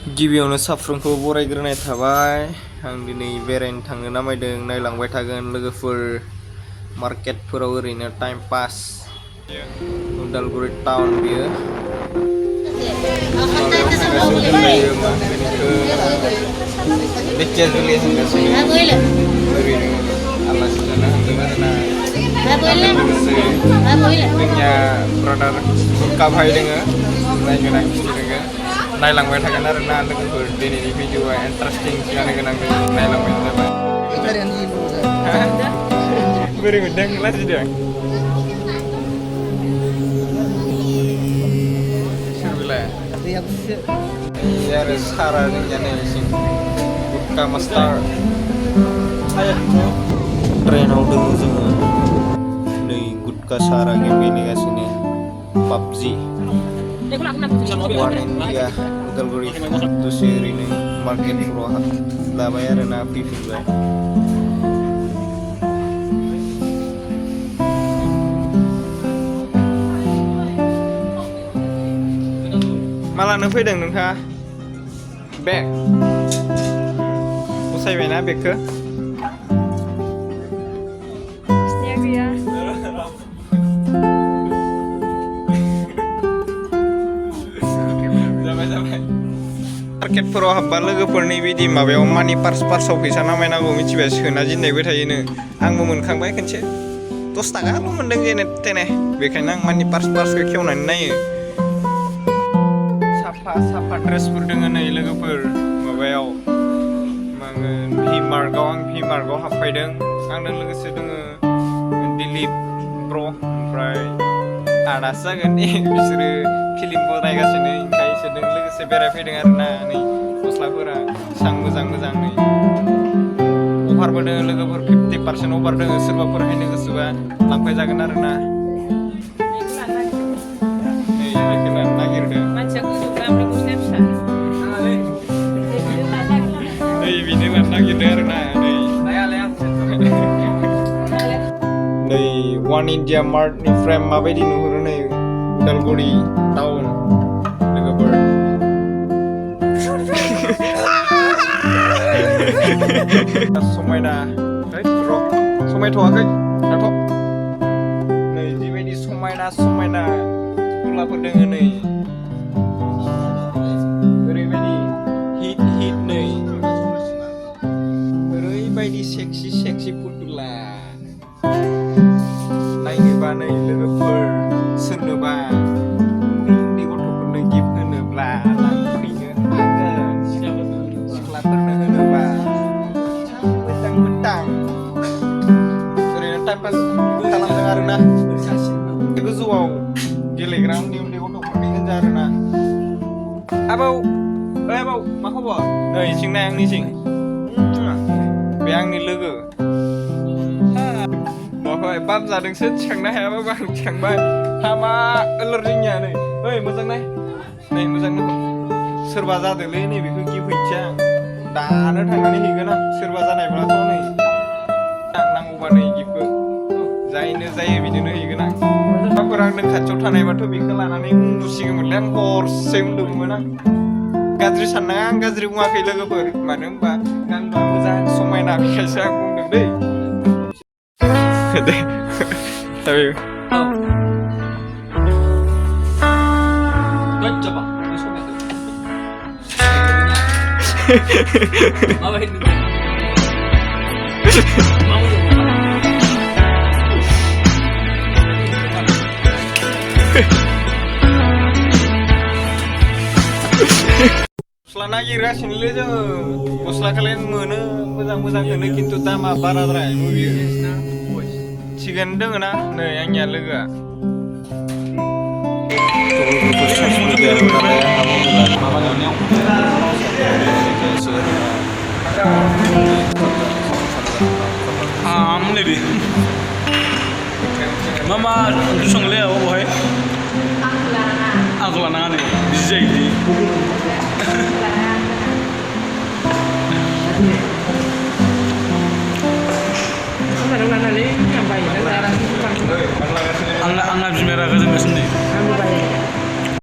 गिबियावनो साफ्रोमखौ बरायग्रोनाय थाबाय आं दिनै बेरायनो थांनो नामायदों नायलांबाय थागोन लोगोफोर मार्केटफोराव ओरैनो टाइम पास उदालगुरि टाउन बियो माबायाव थांगासिनो दोनलायो मा बेखौ थांगासिनो ओरैनो आलासि जानो हांदों आरोना लोगोसे जोंनिया ब्रादार गुरखा भाइ दोङो नायनो गोनां खिथि दोङो नायलांबाय थागोन आरोना लोगोफोर दिनैनि भिडिअआ इन्टारेस्टिं जानो गोनां नायलांबाय जाबाय बोरै मोनदों लाजिदों सोरबिलाय आरो सारा जोंनिया नै गुरखा मास्टार ट्रेनाव दङ जोङो नै गुरखा सारा गेम गेलेगासिनो पाबजि One India उदालगुरि दसे ओरैनो मार्केटफोराव लाबाय आरोना फैफिनबाय मालानो फैदों नोंथाङा बेग फसायबायना बेगखौ मार्केटफोराव हाबबा लोगोफोरनि बिदि माबायाव मानि पार्सआव फैसा नामायनांगौ मिथिबाय सोना जिन्नायबो थायोनो आंबो मोनखांबाय खनसे 10 थाखाल' मोनदों जेने थेने बेखायनो आं मानि पार्सखौ खेवनानै नायो साफा ड्रेसफोर दङ नै लोगोफोर माबायाव भि-मार्टआव आं भि-मार्टआव हाबफैदों आंजों लोगोसे दङ दिलीप ब्र ओमफ्राय आदासो जागोन बिसोरो फिल्मबो नायगासिनो ओमफ्राय इसोरजों लोगोसे बेरायफैदों आरोना नै गस्लाफोरा एसां मोजां नै अफारबो दङ लोगोफोर 50% अफार दङ सोरबाफोर हायनो गोसोबा लांफाय जागोन आरोना नै बेखौ लानो नागिरदों नै बिनो लानो नागिरदों आरोना नै वान इन्डिया मार्टनिफ्राय माबायदि नुहुरो नै उदालगुरि टाउन लोगोफोर समायना समायथ'वाखै दाथ' नै जिबायदि समायना गलाफोर दोङो नै ओरैबायदि हिट नै ओरैबायदि सेक्सि पुतुला नायनोबा नै लोगोफोर सोरनोबा उन्दै गथ'फोरनो गिफ्ट होनोब्ला लांफैनो हागोन सिख्लाफोरनो होनोबा मोजां ओरैनो टाइम पास खालामदों आरोना गोजौआव गेलेग्रा उन्दै गथ'फोरनि होनजा आरोना आबौ मा खबर नै सिंनाय आंनि सिं बे आंनि लोगो बाप जादोंसो थिखांनो हायाबाबो आं थिखांबाय हामा एलार्जिनिया नै ओइ मोजां नाय नै मोजां नुहुर सोरबा जादोंलै नै बेखौ गिफ्ट हैनोसै आं दानो थांनानै हैगोन आं सोरबा जानायब्लाथ' नै आं नांगौबा नै गिफ्टखौ जायनो जायो बिदिनो हैगोन आं माबाफोर आं नों खाथियाव थानायबाथ' बेखौ लानानै उन्दुसिगौमोनलै आं हरसे उन्दुगौमोन आं गाज्रि साननाङा आं गाज्रि बुङाखै लोगोफोर मानो होनबा गानबा मोजां समायना बेखायसो आं बुंदों दै deh tapi coba mau ini gosla nagiरगासिनोलै जोङो गस्ला kalian मोनो मोजां-मोजांखौनो खिन्थु दामा बाराद्राय बियो थिगानो दोङो ना नै आंनिया लोगोआ Mama oंख्रि संलै बहाय आंखौ लानाङा नै बिदि जायोलै आंना बिमाया रागा जोंगासिनो नै